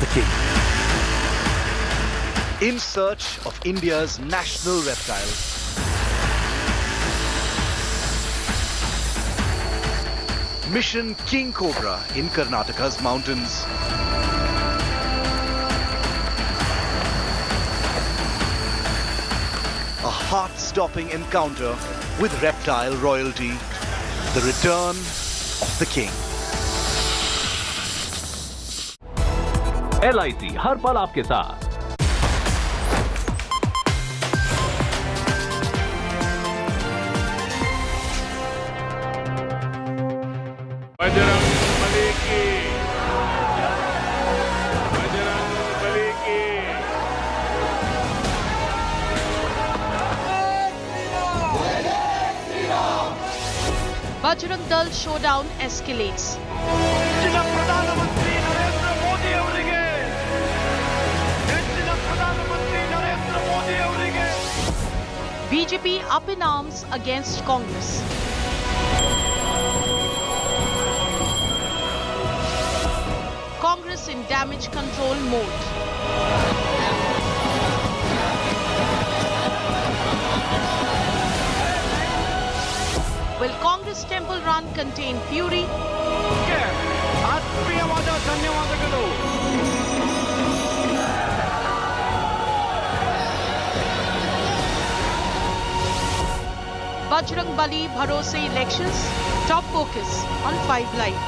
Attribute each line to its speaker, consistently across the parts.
Speaker 1: the king. In search of India's national reptile, Mission King Cobra in Karnataka's mountains. A heart-stopping encounter with reptile royalty. The return of the king.
Speaker 2: LIC हर पल आपके साथ।
Speaker 3: बजरंगबली की, बजरंगबली की।
Speaker 4: Bajrang Dal showdown escalates.
Speaker 3: ಹೆಚ್ಚಿನ ಪ್ರಧಾನಮಂತ್ರಿ ನರೇಂದ್ರ ಮೋದಿ ಅವರಿಗೆ, ಹೆಚ್ಚಿನ ಪ್ರಧಾನಮಂತ್ರಿ ನರೇಂದ್ರ ಮೋದಿ ಅವರಿಗೆ.
Speaker 4: BJP up in arms against Congress. Congress in damage control mode. Will Congress temple run contain fury?
Speaker 3: ಆತ್ಮೀಯವಾದ ಧನ್ಯವಾದಗಳು.
Speaker 4: Bajrang Bali Bharose elections, top focus on 5 Live.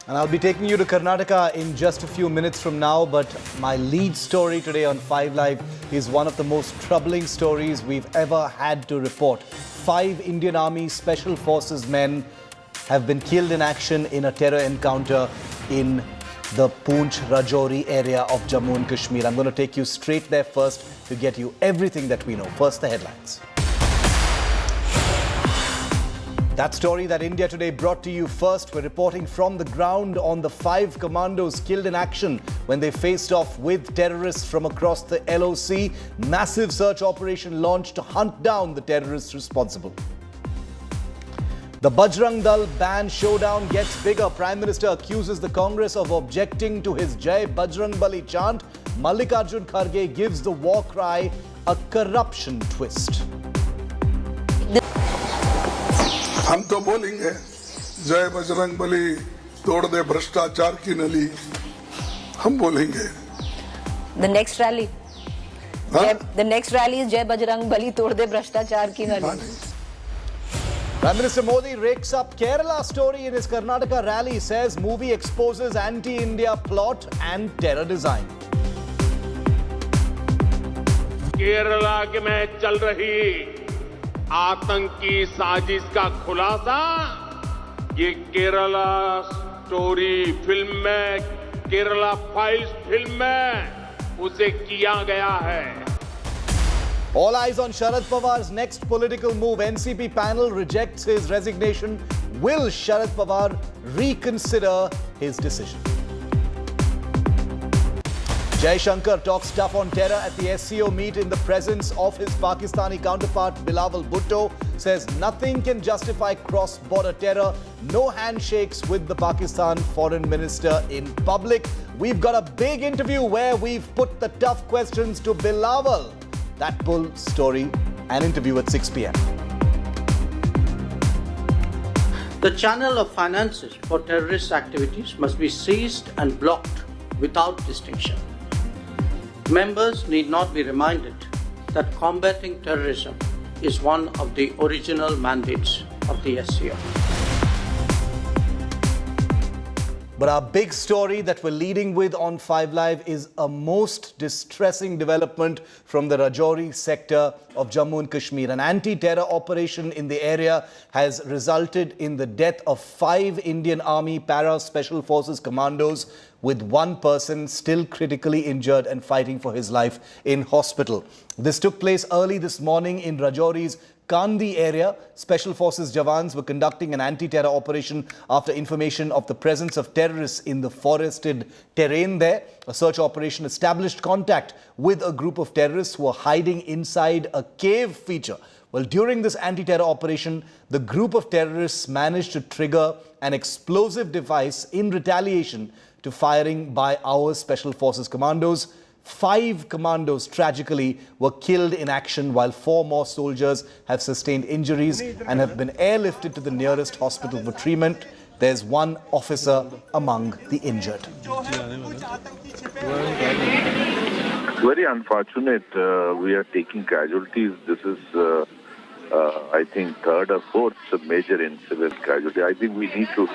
Speaker 1: And I'll be taking you to Karnataka in just a few minutes from now, but my lead story today on 5 Live is one of the most troubling stories we've ever had to report. 5 Indian Army Special Forces men have been killed in action in a terror encounter in the Poonch Rajouri area of Jammu and Kashmir. I'm going to take you straight there first to get you everything that we know. First, the headlines. That story that India Today brought to you first. We're reporting from the ground on the 5 commandos killed in action when they faced off with terrorists from across the LOC. Massive search operation launched to hunt down the terrorists responsible. The Bajrang Dal ban showdown gets bigger. Prime Minister accuses the Congress of objecting to his Jai Bajrang Bali chant. Mallikarjun Kharge gives the war cry a corruption twist.
Speaker 5: हम तो बोलेंगे जय बजरंग बली तोड़ दे भ्रष्टाचार की नली, हम बोलेंगे.
Speaker 6: The next rally. The next rally is Jai Bajrang Bali tod de bhrashtachaar ki nali.
Speaker 1: Prime Minister Modi rakes up Kerala story in his Karnataka rally, says movie exposes anti-India plot and terror design.
Speaker 3: Kerala के में चल रही आतंकी साजिश का खुलासा ये Kerala story film में, केरला फाइल्स फिल्म में उसे किया गया है.
Speaker 1: All eyes on Sharad Pawar's next political move. NCP panel rejects his resignation. Will Sharad Pawar reconsider his decision? Jai Shankar talks tough on terror at the SCO meet in the presence of his Pakistani counterpart Bilawal Bhutto. Says nothing can justify cross-border terror. No handshakes with the Pakistan foreign minister in public. We've got a big interview where we've put the tough questions to Bilawal. That full story and interview at 6 p.m.
Speaker 7: The channel of finances for terrorist activities must be seized and blocked without distinction. Members need not be reminded that combating terrorism is one of the original mandates of the SCO.
Speaker 1: But our big story that we're leading with on 5 Live is a most distressing development from the Rajouri sector of Jammu and Kashmir. An anti-terror operation in the area has resulted in the death of 5 Indian Army Para Special Forces commandos, with one person still critically injured and fighting for his life in hospital. This took place early this morning in Rajouri's Kandi area. Special Forces jawans were conducting an anti-terror operation after information of the presence of terrorists in the forested terrain there. A search operation established contact with a group of terrorists who were hiding inside a cave feature. Well, during this anti-terror operation, the group of terrorists managed to trigger an explosive device in retaliation to firing by our Special Forces commandos. 5 commandos tragically were killed in action, while 4 more soldiers have sustained injuries and have been airlifted to the nearest hospital for treatment. There's 1 officer among the injured.
Speaker 8: Very unfortunate. We are taking casualties. This is, I think, 3rd or 4th major in civil casualty. I think we need to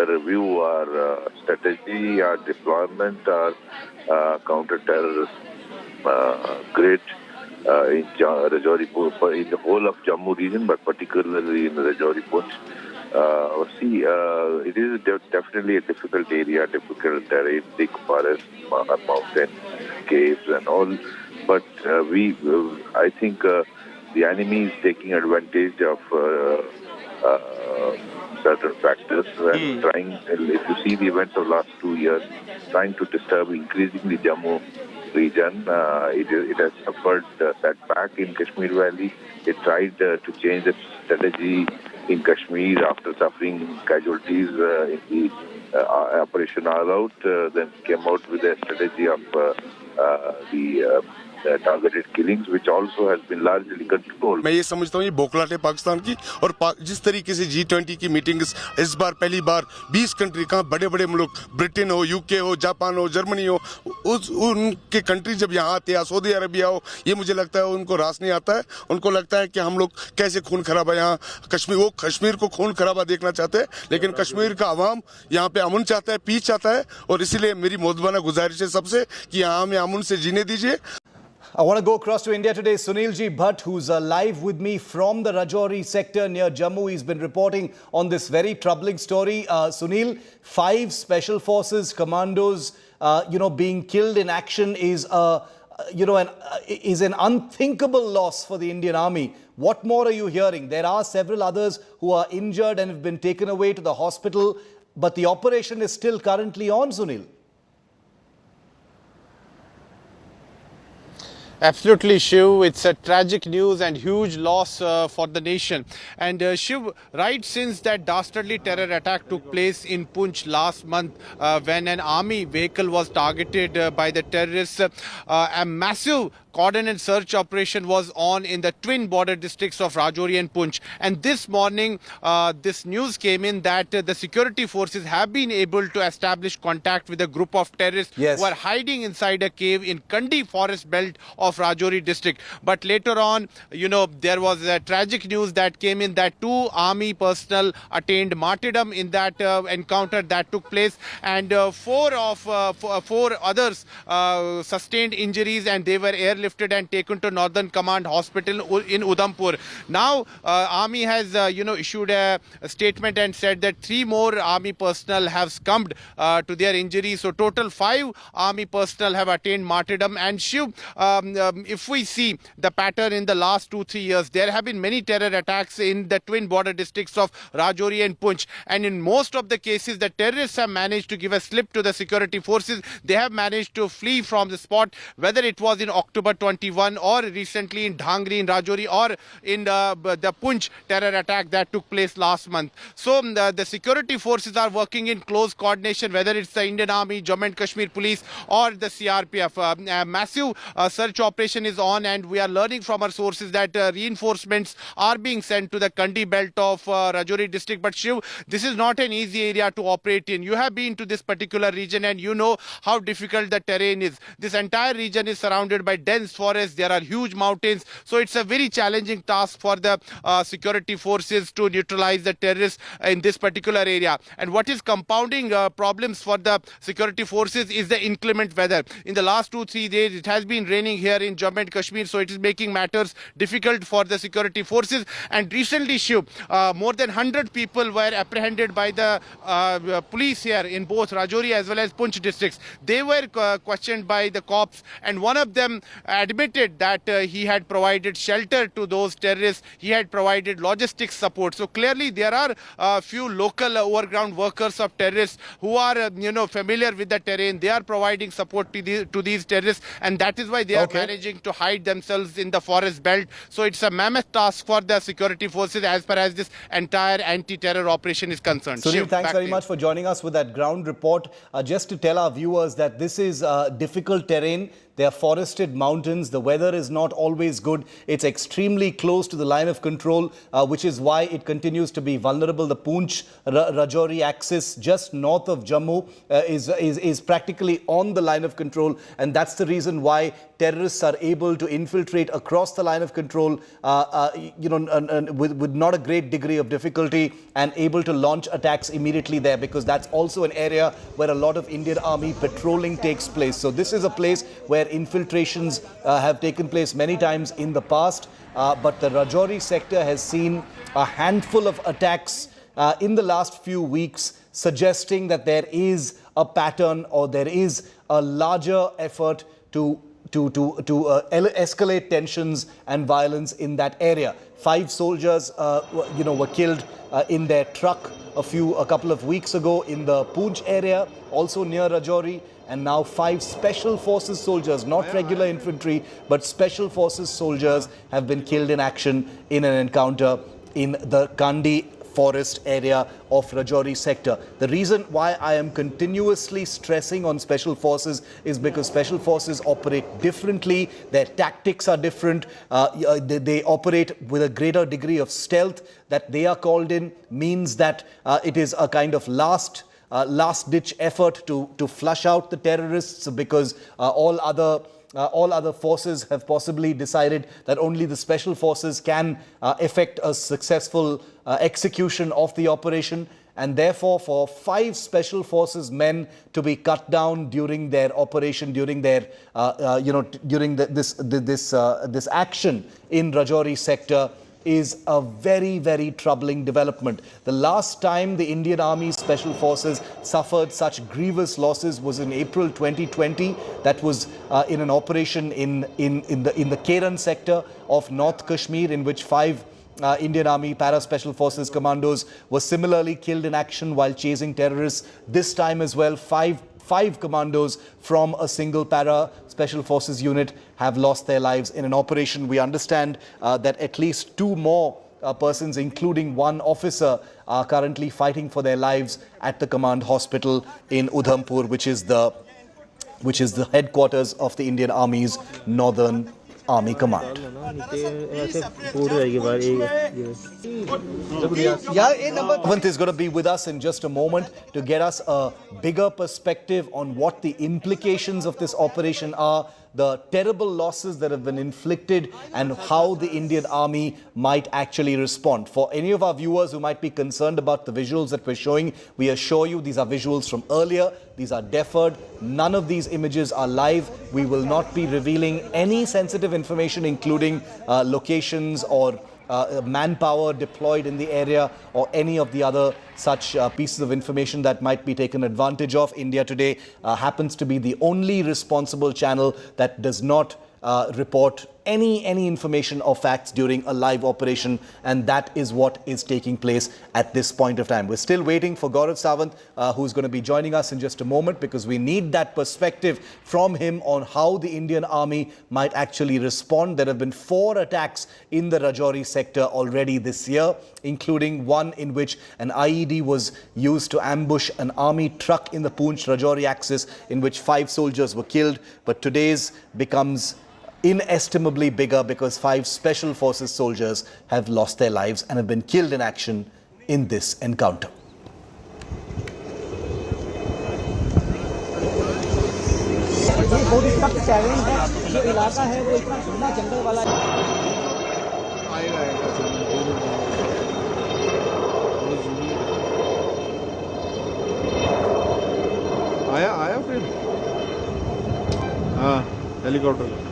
Speaker 8: review our strategy, our deployment, our counter-terrorist grid in Rajouri, in the whole of Jammu region, but particularly in Rajouri Poonch. It is definitely a difficult area, difficult terrain, thick forest, mountain, caves and all. But I think the enemy is taking advantage of certain factors and trying, if you see the events of last 2 years, trying to disturb increasingly Jammu region. It has suffered setback in Kashmir Valley. It tried to change its strategy in Kashmir after suffering casualties in the Operation All Out, then came out with a strategy of the targeted killings, which also has been largely controlled.
Speaker 9: मैं ये समझता हूँ ये बौखलाहट है पाकिस्तान की, और जिस तरीके से G20 की मीटिंग इस बार पहली बार 20 कंट्री, कहाँ बड़े-बड़े मुल्क, ब्रिटेन हो, यूके हो, जापान हो, जर्मनी हो, उनके कंट्री जब यहाँ आते हैं, सऊदी अरबिया हो, ये मुझे लगता है उनको रास नहीं आता है. उनको लगता है कि हम लोग कैसे खून खराबा यहाँ कश्मीर को खून खराबा देखना चाहते हैं, लेकिन कश्मीर का अवाम यहाँ पे अमन चाहता है, पीस चाहता है, और इसीलिए मेरी मोहब्बाना गुजारिश है सबसे कि यहाँ हमें अमन से जीने दीजिए.
Speaker 1: I want to go across to India today. Sunilji Bhatt, who's live with me from the Rajouri sector near Jammu. He's been reporting on this very troubling story. Sunil, 5 special forces commandos, being killed in action is an unthinkable loss for the Indian Army. What more are you hearing? There are several others who are injured and have been taken away to the hospital, but the operation is still currently on, Sunil.
Speaker 10: Absolutely, Shiv. It's a tragic news and huge loss for the nation. And Shiv, right since that dastardly terror attack took place in Poonch last month, when an army vehicle was targeted by the terrorists, a massive cordon and search operation was on in the twin border districts of Rajouri and Poonch. And this morning, this news came in that the security forces have been able to establish contact with a group of terrorists who are hiding inside a cave in Kandi forest belt of Rajouri district. But later on, there was a tragic news that came in that 2 army personnel attained martyrdom in that encounter that took place, and 4 others sustained injuries, and they were airlifted and taken to Northern Command Hospital in Udhampur. Now, Army has issued a statement and said that 3 more Army personnel have succumbed to their injuries. So total 5 Army personnel have attained martyrdom. And Shiv, if we see the pattern in the last 2-3 years, there have been many terror attacks in the twin border districts of Rajouri and Poonch. And in most of the cases, the terrorists have managed to give a slip to the security forces. They have managed to flee from the spot, whether it was in October 21 or recently in Dhangri in Rajouri, or in the Poonch terror attack that took place last month. So the security forces are working in close coordination, whether it's the Indian Army, Jammu and Kashmir Police or the CRPF. A massive search operation is on, and we are learning from our sources that reinforcements are being sent to the Kandi belt of Rajouri district. But Shiv, this is not an easy area to operate in. You have been to this particular region and you know how difficult the terrain is. This entire region is surrounded by dense forests. There are huge mountains. So it's a very challenging task for the security forces to neutralize the terrorists in this particular area. And what is compounding problems for the security forces is the inclement weather. In the last 2-3 days, it has been raining here in Jammu and Kashmir, so it is making matters difficult for the security forces. And recently, Shiv, more than 100 people were apprehended by the police here in both Rajouri as well as Poonch districts. They were questioned by the cops, and one of them admitted that he had provided shelter to those terrorists. He had provided logistics support. So clearly there are a few local overground workers of terrorists who are familiar with the terrain. They are providing support to these terrorists, and that is why they are managing to hide themselves in the forest belt. So it's a mammoth task for the security forces as far as this entire anti-terror operation is concerned.
Speaker 1: Sunil,
Speaker 10: Shiv,
Speaker 1: thanks very much for joining us with that ground report. Just to tell our viewers that this is difficult terrain. They are forested mountains. The weather is not always good. It's extremely close to the line of control, which is why it continues to be vulnerable. The Poonch Rajouri axis just north of Jammu is practically on the line of control, and that's the reason why terrorists are able to infiltrate across the line of control, with not a great degree of difficulty, and able to launch attacks immediately there, because that's also an area where a lot of Indian Army patrolling takes place. So this is a place where infiltrations have taken place many times in the past, but the Rajouri sector has seen a handful of attacks in the last few weeks, suggesting that there is a pattern, or there is a larger effort to escalate tensions and violence in that area. 5 soldiers were killed in their truck a couple of weeks ago in the Poonch area, also near Rajouri. And now 5 special forces soldiers, not regular infantry, but special forces soldiers, have been killed in action in an encounter in the Kandi forest area of Rajouri sector. The reason why I am continuously stressing on special forces is because special forces operate differently. Their tactics are different. They operate with a greater degree of stealth. That they are called in means that it is a kind of last-ditch effort to flush out the terrorists, because all other forces have possibly decided that only the special forces can effect a successful execution of the operation. And therefore, for 5 special forces men to be cut down during their operation, during their this action in Rajouri sector, is a very, very troubling development. The last time the Indian Army Special Forces suffered such grievous losses was in April 2020. That was in an operation in the Cordon sector of North Kashmir, in which 5 Indian Army Para-Special Forces commandos were similarly killed in action while chasing terrorists. This time as well, five commandos from a single Para-Special Forces unit have lost their lives in an operation. We understand that at least 2 more persons, including 1 officer, are currently fighting for their lives at the command hospital in Udhampur, which is the headquarters of the Indian Army's Northern Army Command. Avant is going to be with us in just a moment to get us a bigger perspective on what the implications of this operation are, the terrible losses that have been inflicted, and how the Indian Army might actually respond. For any of our viewers who might be concerned about the visuals that we're showing, we assure you these are visuals from earlier. These are deferred. None of these images are live. We will not be revealing any sensitive information, including locations or manpower deployed in the area, or any of the other such pieces of information that might be taken advantage of. India Today happens to be the only responsible channel that does not report any information or facts during a live operation, and that is what is taking place at this point of time. We're still waiting for Gaurav Sawant, who's going to be joining us in just a moment, because we need that perspective from him on how the Indian Army might actually respond. There have been 4 attacks in the Rajouri sector already this year, including one in which an IED was used to ambush an army truck in the Poonch Rajouri axis, in which 5 soldiers were killed. But today's becomes inestimably bigger, because 5 special forces soldiers have lost their lives and have been killed in action in this encounter.
Speaker 11: आया फिर हाँ helicopter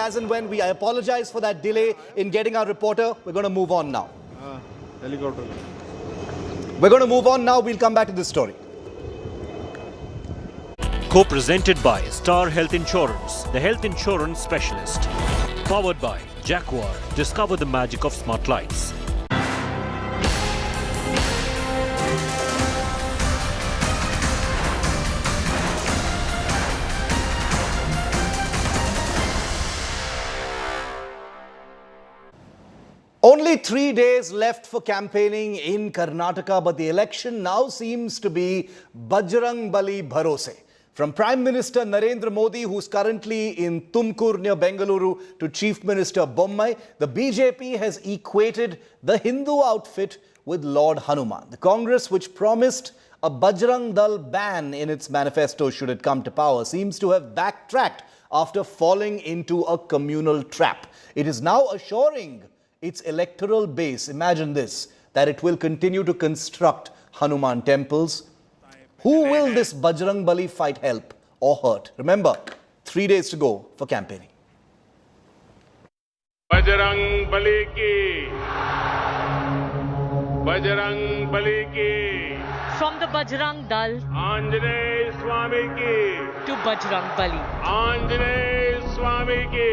Speaker 1: as and when. I apologize for that delay in getting our reporter. We're going to move on now.
Speaker 11: Helicopter.
Speaker 1: We're going to move on now. We'll come back to this story.
Speaker 2: Co-presented by Star Health Insurance, the health insurance specialist. Powered by Jaguar. Discover the magic of smart lights.
Speaker 1: Only 3 days left for campaigning in Karnataka, but the election now seems to be Bajrang Bali Bharose. From Prime Minister Narendra Modi, who's currently in Tumkur near Bengaluru, to Chief Minister Bommai, the BJP has equated the Hindu outfit with Lord Hanuman. The Congress, which promised a Bajrang Dal ban in its manifesto should it come to power, seems to have backtracked after falling into a communal trap. It is now assuring its electoral base, imagine this, that it will continue to construct Hanuman temples. Who will this Bajrang Bali fight help or hurt? Remember, 3 days to go for campaigning.
Speaker 3: Bajrang Bali ki, Bajrang Bali ki.
Speaker 4: From the Bajrang Dal
Speaker 3: Anjaneya Swami ki,
Speaker 4: to Bajrang Bali.
Speaker 3: Anjaneya Swami ki.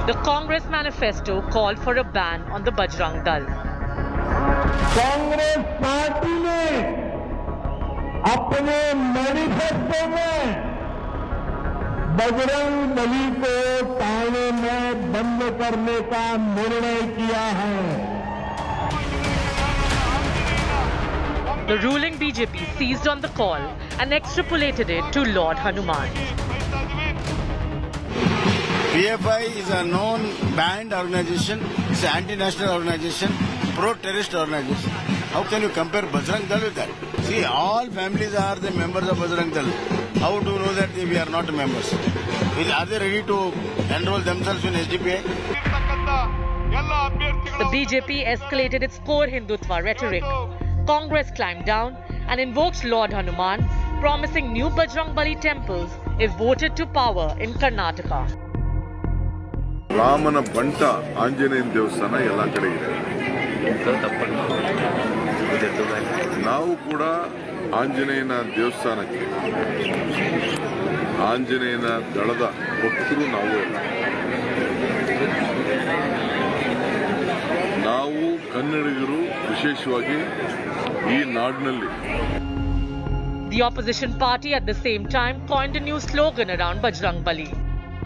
Speaker 4: The Congress manifesto called for a ban on the Bajrang Dal.
Speaker 12: Congress party ने अपने manifesto में बजरंग बली को थाने में बंद करने का निर्णय किया है.
Speaker 4: The ruling BJP seized on the call and extrapolated it to Lord Hanuman.
Speaker 13: PFI is a known banned organization, it's an anti-national organization, pro-terrorist organization. How can you compare Bajrang Dal with that? See, all families are the members of Bajrang Dal. How do you know that we are not members? Are they ready to enroll themselves in SDPI?
Speaker 4: The BJP escalated its core Hindutva rhetoric. Congress climbed down and invoked Lord Hanuman, promising new Bajrang Bali temples if voted to power in Karnataka.
Speaker 14: ರಾಮನ ಬಂಟ ಆಂಜನೇಯನ ದೇವಸ್ಥಾನ ಎಲ್ಲ ಕಡೆ ಇದೆ. ನಾವು ಕೂಡ ಆಂಜನೇಯನ ದೇವಸ್ಥಾನಕ್ಕೆ ಆಂಜನೇಯನ ದಳದ ಭಕ್ತರು ನಾವು ನಾವು ಕನ್ನಡಿಗರು ವಿಶೇಷವಾಗಿ ಈ ನಾಡಿನಲ್ಲಿ.
Speaker 4: The opposition party at the same time coined a new slogan around Bajrang Bali,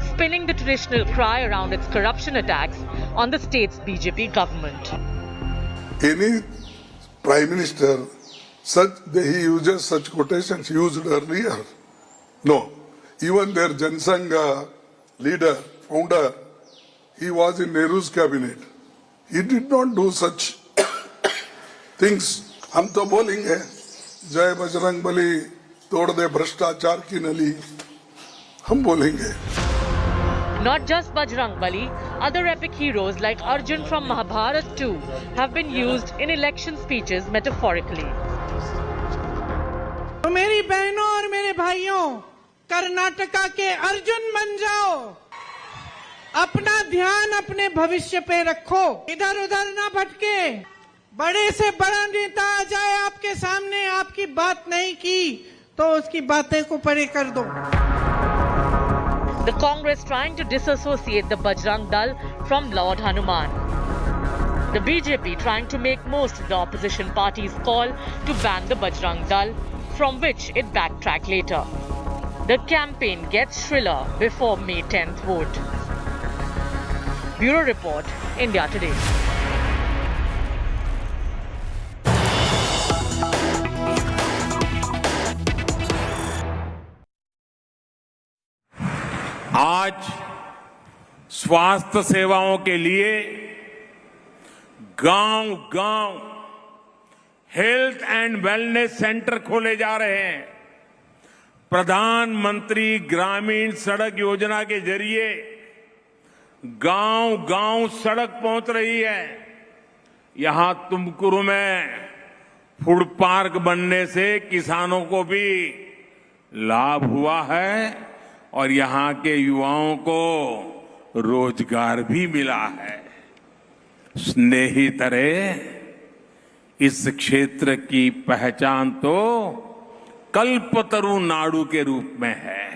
Speaker 4: spinning the traditional cry around its corruption attacks on the state's BJP government.
Speaker 5: Any Prime Minister, he uses such quotations used earlier? No. Even their Jansangha leader, founder, he was in Nehru's cabinet. He did not do such things. हम तो बोलेंगे जय बजरंग बली तोड़ दे भ्रष्टाचार की नली, हम बोलेंगे.
Speaker 4: Not just Bajrang Bali, other epic heroes like Arjun from Mahabharata too have been used in election speeches metaphorically.
Speaker 15: तो मेरी बहनों और मेरे भाइयों, कर्नाटका के अर्जुन बन जाओ. अपना ध्यान अपने भविष्य पे रखो, इधर उधर ना भटके. बड़े से बड़ा नेता आ जाए आपके सामने, आपकी बात नहीं की तो उसकी बातें को परे कर दो.
Speaker 4: The Congress trying to disassociate the Bajrang Dal from Lord Hanuman. The BJP trying to make most of the opposition parties' call to ban the Bajrang Dal, from which it backtracked later. The campaign gets shriller before May 10th vote. Bureau Report, India Today.
Speaker 3: आज स्वास्थ्य सेवाओं के लिए गांव-गांव health and wellness centre खोले जा रहे हैं. प्रधानमंत्री ग्रामीण सड़क योजना के जरिए गांव-गांव सड़क पहुंच रही है. यहां तुमकुरू में फूड पार्क बनने से किसानों को भी लाभ हुआ है और यहाँ के युवाओं को रोजगार भी मिला है। स्नेहितरे, इस क्षेत्र की पहचान तो कल्पतरु नाडु के रूप में है।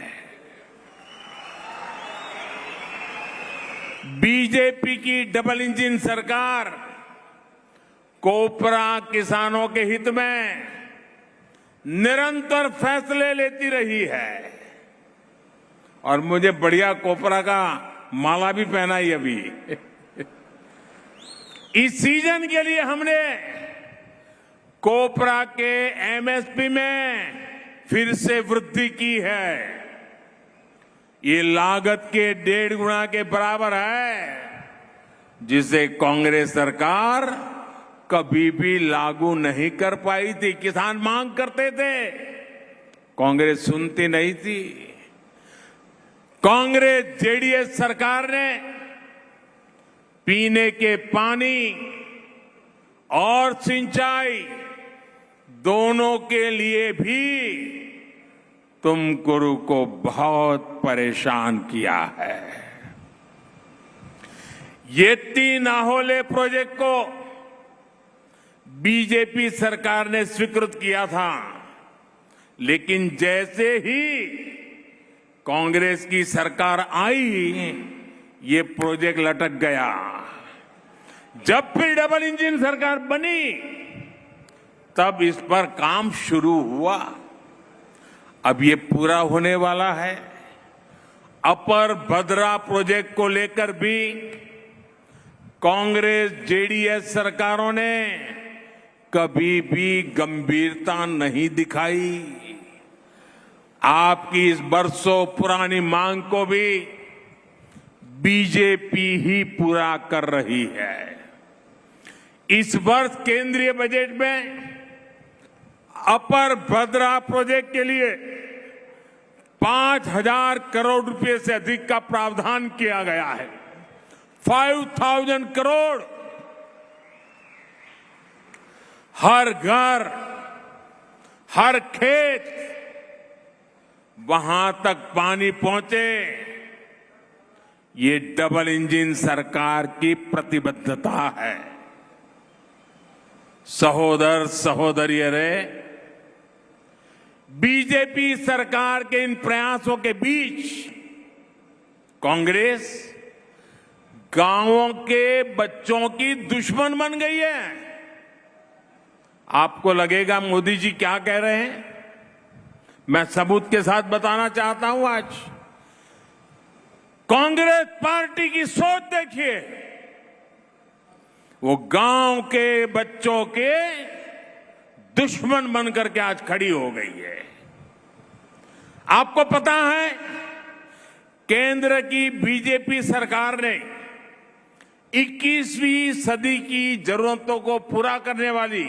Speaker 3: बीजेपी की डबल इंजन सरकार कोपरा किसानों के हित में निरंतर फैसले लेती रही है और मुझे बढ़िया कोपरा का माला भी पहना ही अभी। इस सीजन के लिए हमने कोपरा के एमएसपी में फिर से वृद्धि की है। ये लागत के 1.5 गुना के बराबर है, जिसे कांग्रेस सरकार कभी भी लागू नहीं कर पाई थी। किसान मांग करते थे, कांग्रेस सुनती नहीं थी। कांग्रेस जेडीएस सरकार ने पीने के पानी और सिंचाई दोनों के लिए भी तुमकुरु को बहुत परेशान किया है। ये 3 आहोले प्रोजेक्ट को बीजेपी सरकार ने स्वीकृत किया था, लेकिन जैसे ही कांग्रेस की सरकार आई, ये प्रोजेक्ट लटक गया। जब फिर डबल इंजन सरकार बनी, तब इस पर काम शुरू हुआ। अब ये पूरा होने वाला है। अपर भद्रा प्रोजेक्ट को लेकर भी कांग्रेस जेडीएस सरकारों ने कभी भी गंभीरता नहीं दिखाई। आपकी इस बरसों पुरानी मांग को भी बीजेपी ही पूरा कर रही है। इस वर्ष केंद्रीय बजट में अपर भद्रा प्रोजेक्ट के लिए 5,000 करोड़ रुपए से अधिक का प्रावधान किया गया है। 5,000 करोड़ हर घर, हर खेत, वहां तक पानी पहुंचे, ये डबल इंजन सरकार की प्रतिबद्धता है। सहोदर सहोदरियों रे, बीजेपी सरकार के इन प्रयासों के बीच कांग्रेस गांवों के बच्चों की दुश्मन बन गई है। आपको लगेगा मोदी जी क्या कह रहे हैं, मैं सबूत के साथ बताना चाहता हूं। आज कांग्रेस पार्टी की सोच देखिए, वो गांव के बच्चों के दुश्मन बनकर के आज खड़ी हो गई है। आपको पता है, केंद्र की बीजेपी सरकार ने 21वीं सदी की जरूरतों को पूरा करने वाली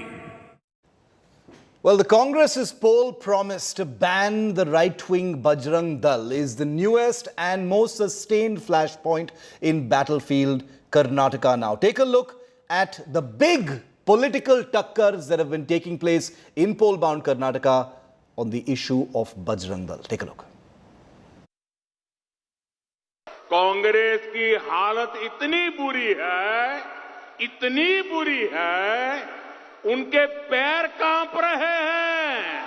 Speaker 1: Well, the Congress's poll promise to ban the right-wing Bajrang Dal is the newest and most sustained flashpoint in battlefield Karnataka now. Take a look at the big political tukkers that have been taking place in poll-bound Karnataka on the issue of Bajrang Dal. Take a look.
Speaker 3: Congress की हालत इतनी बुरी है, उनके पैर कांप रहे हैं।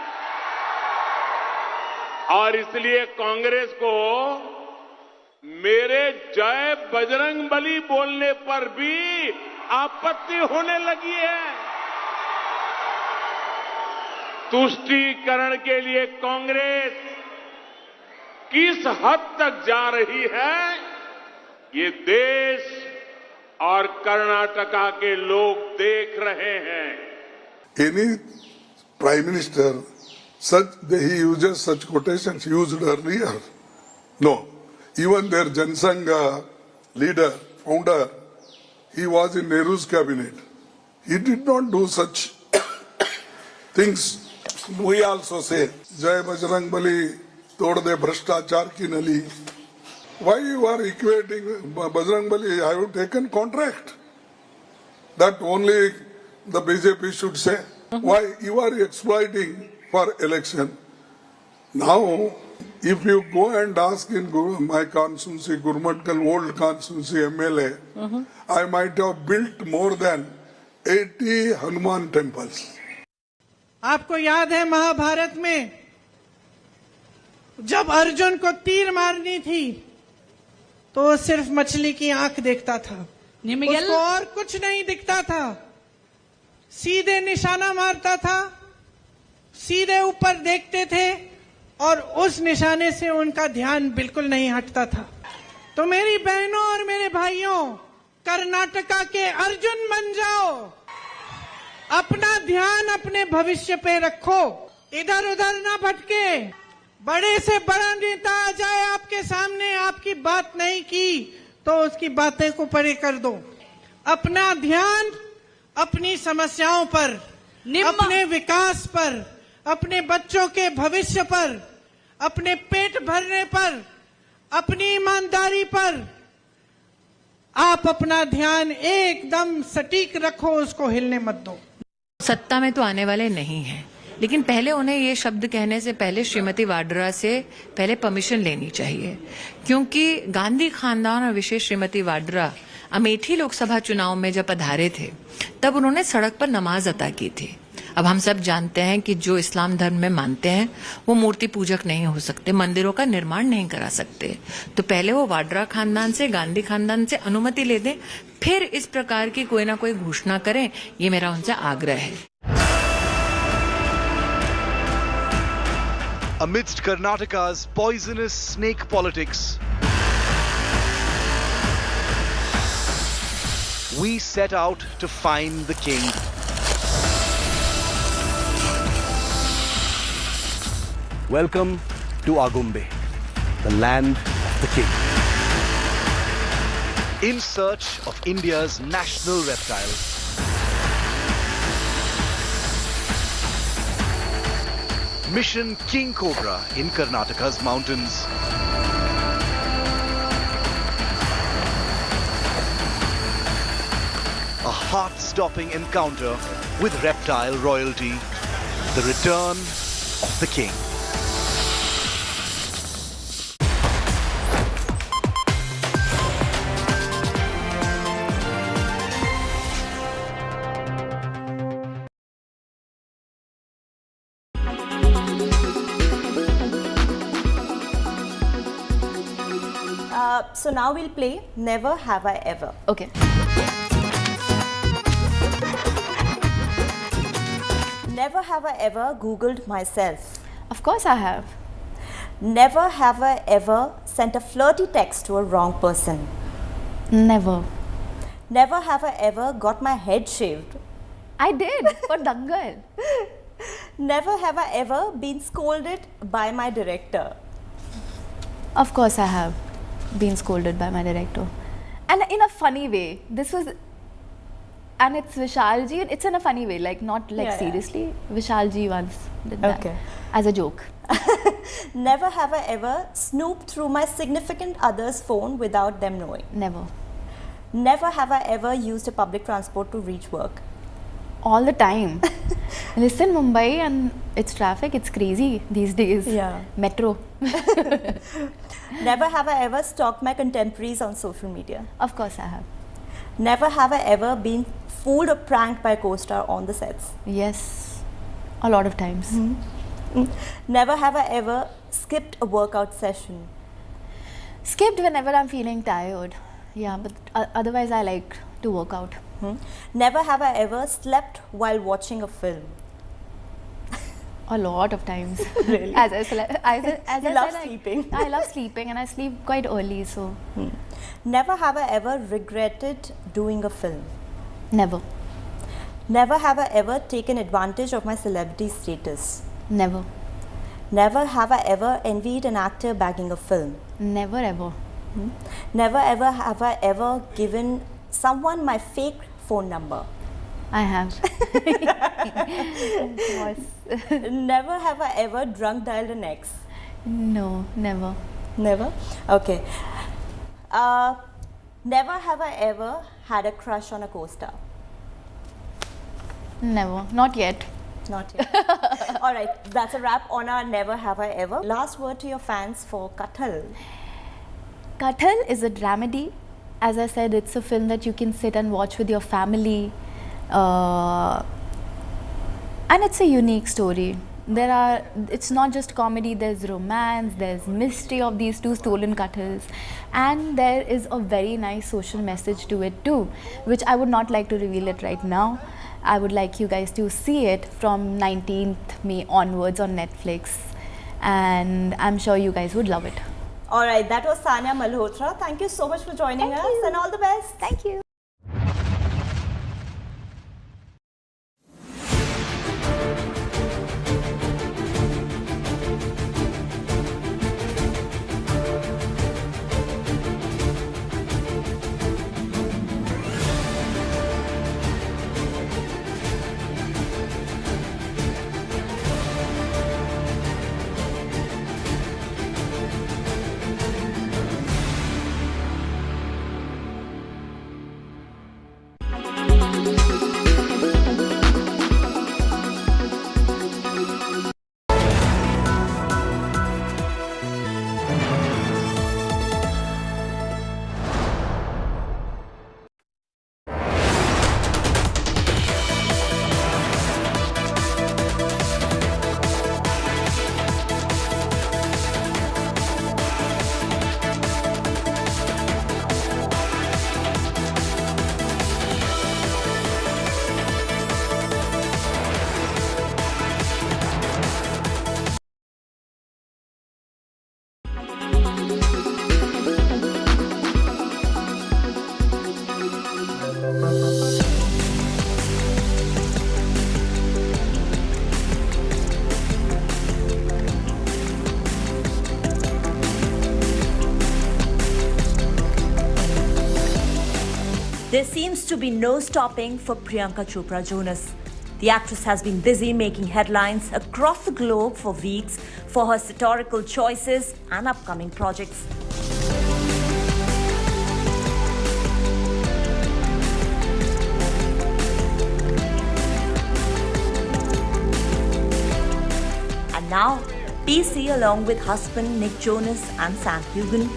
Speaker 3: और इसलिए कांग्रेस को मेरे जय बजरंग बली बोलने पर भी आपत्ति होने लगी है। तुष्टीकरण के लिए कांग्रेस किस हद तक जा रही है, ये देश और कर्नाटका के लोग देख रहे हैं।
Speaker 5: Any prime minister, he uses such quotations used earlier. No, even their Jansangha leader, founder, he was in Nehru's cabinet. He did not do such things. We also say, Jai Bajrang Bali, tod de bhrashtachar ki nali. Why you are equating Bajrang Bali? I have taken contract. That only the BJP should say. Why you are exploiting for election? Now If you go and ask in my constituency, Gurmatkal old constituency MLA, I might have built more than 80 Hanuman temples.
Speaker 15: आपको याद है महाभारत में जब अर्जुन को तीर मारनी थी तो वो सिर्फ मछली की आंख देखता था, उसको और कुछ नहीं दिखता था, सीधे निशाना मारता था, सीधे ऊपर देखते थे और उस निशाने से उनका ध्यान बिल्कुल नहीं हटता था। तो मेरी बहनों और मेरे भाइयों, कर्नाटका के अर्जुन बन जाओ, अपना ध्यान अपने भविष्य पे रखो, इधर उधर ना भटके। बड़े से बड़ा नेता आ जाए आपके सामने, आपकी बात नहीं की तो उसकी बातें को परे कर दो। अपना ध्यान अपनी समस्याओं पर, अपने विकास पर, अपने बच्चों के भविष्य पर, अपने पेट भरने पर, अपनी ईमानदारी पर आप अपना ध्यान एकदम सटीक रखो, उसको हिलने मत दो।
Speaker 16: सत्ता में तो आने वाले नहीं हैं, लेकिन पहले उन्हें ये शब्द कहने से पहले श्रीमती वाड्रा से पहले परमिशन लेनी चाहिए, क्योंकि गांधी खानदान और विशेष श्रीमती वाड्रा अमेठी लोकसभा चुनाव में जब पधारे थे तब उन्होंने सड़क पर नमाज अता की थी। अब हम सब जानते हैं कि जो इस्लाम धर्म में मानते हैं वो मूर्ति पूजक नहीं हो सकते, मंदिरों का निर्माण नहीं करा सकते। तो पहले वो वाड्रा खानदान से, गांधी खानदान से अनुमति ले दें, फिर इस प्रकार की कोई ना कोई घोषणा करें, ये मेरा उनसे आग्रह है।
Speaker 1: Amidst Karnataka's poisonous snake politics, we set out to find the king. Welcome to Agumbe, the land of the king. In search of India's national reptile, Mission King Cobra in Karnataka's mountains. A heart-stopping encounter with reptile royalty. The return of the king.
Speaker 17: So now we'll play Never Have I Ever.
Speaker 16: Okay.
Speaker 17: Never have I ever Googled myself.
Speaker 16: Of course I have.
Speaker 17: Never have I ever sent a flirty text to a wrong person.
Speaker 16: Never.
Speaker 17: Never have I ever got my head shaved.
Speaker 16: I did for Dangal.
Speaker 17: Never have I ever been scolded by my director.
Speaker 16: Of course I have been scolded by my director, and in a funny way. This was, and it's Vishalji, and it's in a funny way, like not like seriously. Vishalji once did that as a joke.
Speaker 17: Never have I ever snooped through my significant other's phone without them knowing.
Speaker 16: Never.
Speaker 17: Never have I ever used a public transport to reach work.
Speaker 16: All the time. Listen, Mumbai and its traffic, it's crazy these days.
Speaker 17: Yeah.
Speaker 16: Metro.
Speaker 17: Never have I ever stalked my contemporaries on social media.
Speaker 16: Of course I have.
Speaker 17: Never have I ever been fooled or pranked by a co-star on the sets.
Speaker 16: Yes. A lot of times.
Speaker 17: Never have I ever skipped a workout session.
Speaker 16: Skipped whenever I'm feeling tired. Yeah, but otherwise I like to work out.
Speaker 17: Never have I ever slept while watching a film.
Speaker 16: A lot of times.
Speaker 17: Really?
Speaker 16: As I said,
Speaker 17: sleeping.
Speaker 16: I love sleeping and I sleep quite early, so.
Speaker 17: Never have I ever regretted doing a film.
Speaker 16: Never.
Speaker 17: Never have I ever taken advantage of my celebrity status.
Speaker 16: Never.
Speaker 17: Never have I ever envied an actor bagging a film.
Speaker 16: Never ever.
Speaker 17: Never ever have I ever given someone my fake phone number.
Speaker 16: I have.
Speaker 17: Never have I ever drunk dialed an ex.
Speaker 16: No, never.
Speaker 17: Never? Okay. Never have I ever had a crush on a co-star.
Speaker 16: Never. Not yet.
Speaker 17: Not yet. All right, that's a wrap on our Never Have I Ever. Last word to your fans for Kathal.
Speaker 18: Kathal is a dramedy. As I said, it's a film that you can sit and watch with your family. And it's a unique story. It's not just comedy, there's romance, there's mystery of these two stolen Kathals, and there is a very nice social message to it too, which I would not like to reveal it right now. I would like you guys to see it from 19th May onwards on Netflix, and I'm sure you guys would love it.
Speaker 17: All right, that was Sania Malhotra. Thank you so much for joining us and all the best.
Speaker 18: Thank you.
Speaker 17: There seems to be no stopping for Priyanka Chopra Jonas. The actress has been busy making headlines across the globe for weeks for her satirical choices and upcoming projects. And now, PC along with husband Nick Jonas and Sam Heughan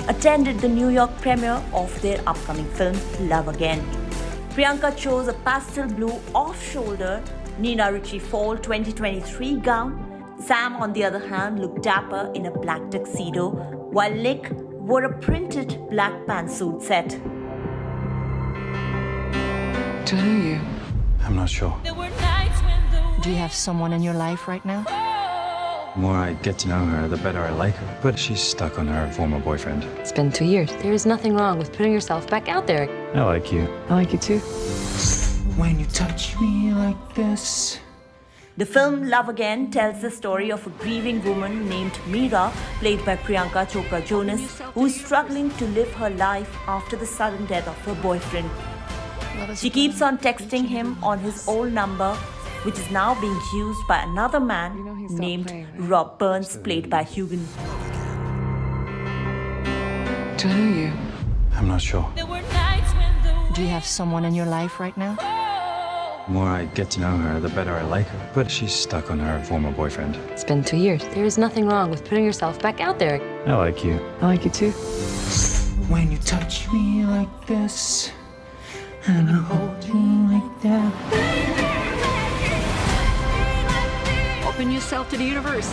Speaker 17: attended the New York premiere of their upcoming film, Love Again. Priyanka chose a pastel blue off-shoulder Nina Ricci Fall 2023 gown. Sam, on the other hand, looked dapper in a black tuxedo, while Nick wore a printed black pantsuit set.
Speaker 19: Do I know you?
Speaker 20: I'm not sure.
Speaker 19: Do you have someone in your life right now?
Speaker 20: The more I get to know her, the better I like her. But she's stuck on her former boyfriend.
Speaker 19: It's been 2 years. There is nothing wrong with putting yourself back out there.
Speaker 20: I like you.
Speaker 19: I like you too.
Speaker 12: When you touch me like this.
Speaker 17: The film Love Again tells the story of a grieving woman named Meera, played by Priyanka Chopra Jonas, who is struggling to live her life after the sudden death of her boyfriend. She keeps on texting him on his old number, which is now being used by another man named Rob Burns, played by Heughan.
Speaker 19: Do I know you?
Speaker 20: I'm not sure.
Speaker 19: Do you have someone in your life right now?
Speaker 20: The more I get to know her, the better I like her. But she's stuck on her former boyfriend.
Speaker 19: It's been 2 years. There is nothing wrong with putting yourself back out there.
Speaker 20: I like you.
Speaker 19: I like you too.
Speaker 12: When you touch me like this. And I hold you like that.
Speaker 19: Open yourself to the universe.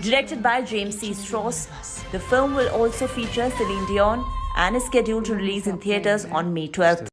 Speaker 17: Directed by James C. Strauss, the film will also feature Celine Dion and is scheduled to release in theaters on May 12th.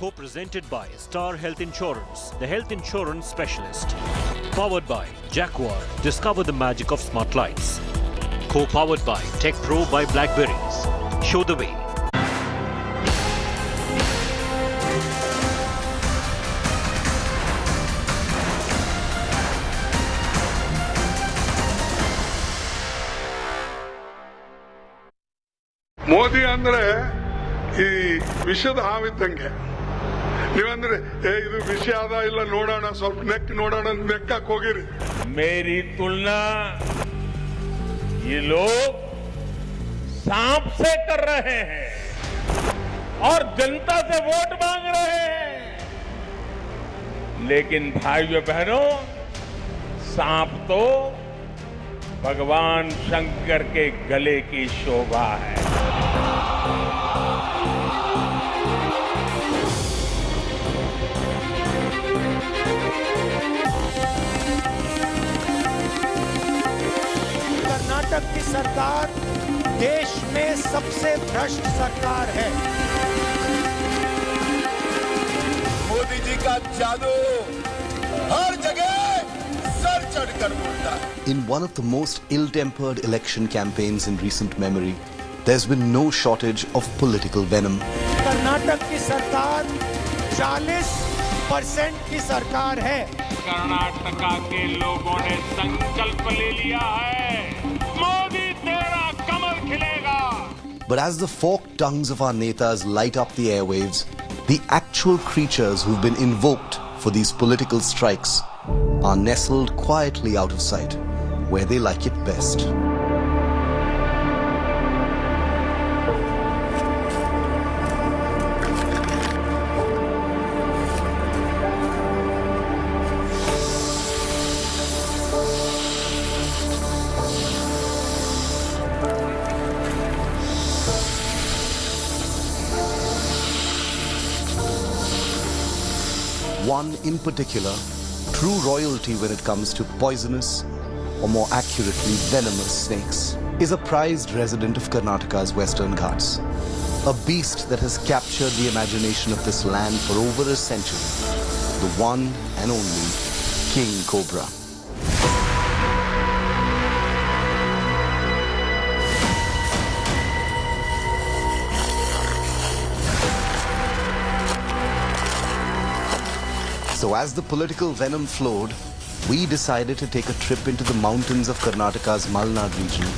Speaker 2: Co-presented by Star Health Insurance, the health insurance specialist. Powered by Jaguar, discover the magic of smart lights. Co-powered by Tech Pro by Blackberries. Show the way.
Speaker 5: Modi ಅಂದ್ರೆ ಈ ವಿಷದ ಹಾವಿದ್ದಂಗೆ. ನೀವಂದ್ರೆ ಇದು ವಿಷ ಅದ ಇಲ್ಲ ನೋಡೋಣ, ಸ್ವಲ್ಪ neck ನೋಡೋಣ, ನೆಕ್ಕಕ್ ಹೋಗಿರಿ.
Speaker 3: मेरी तुलना ये लोग सांप से कर रहे हैं और जनता से वोट मांग रहे हैं. लेकिन भाइयों बहनों, सांप तो भगवान शंकर के गले की शोभा है.
Speaker 12: कर्नाटक की सरकार देश में सबसे भ्रष्ट सरकार है.
Speaker 13: मोदी जी का जादू हर जगह सर चढ़कर बोलता है.
Speaker 1: In one of the most ill-tempered election campaigns in recent memory, there's been no shortage of political venom.
Speaker 12: Karnataka की सरकार 40% की सरकार है.
Speaker 3: कर्नाटका के लोगों ने संकल्प ले लिया है, मोदी तेरा कमल खिलेगा.
Speaker 1: But as the forked tongues of our netas light up the airwaves, the actual creatures who've been invoked for these political strikes are nestled quietly out of sight, where they like it best. One in particular, true royalty when it comes to poisonous, or more accurately venomous snakes, is a prized resident of Karnataka's Western Ghats. A beast that has captured the imagination of this land for over a century. The one and only King Cobra. So as the political venom flowed, we decided to take a trip into the mountains of Karnataka's Malnad region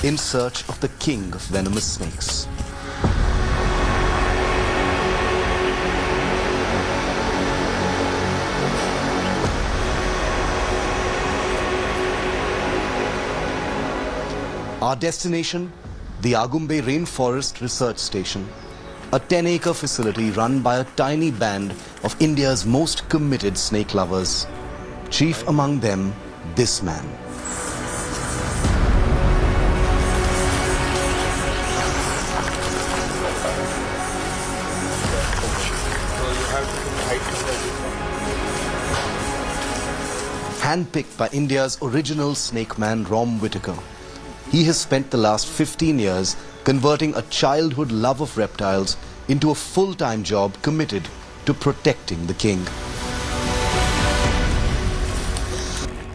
Speaker 1: in search of the king of venomous snakes. Our destination, the Agumbe Rainforest Research Station, a 10-acre facility run by a tiny band of India's most committed snake lovers. Chief among them, this man. Handpicked by India's original snake man, Rom Whittaker, he has spent the last 15 years converting a childhood love of reptiles into a full-time job committed to protecting the king.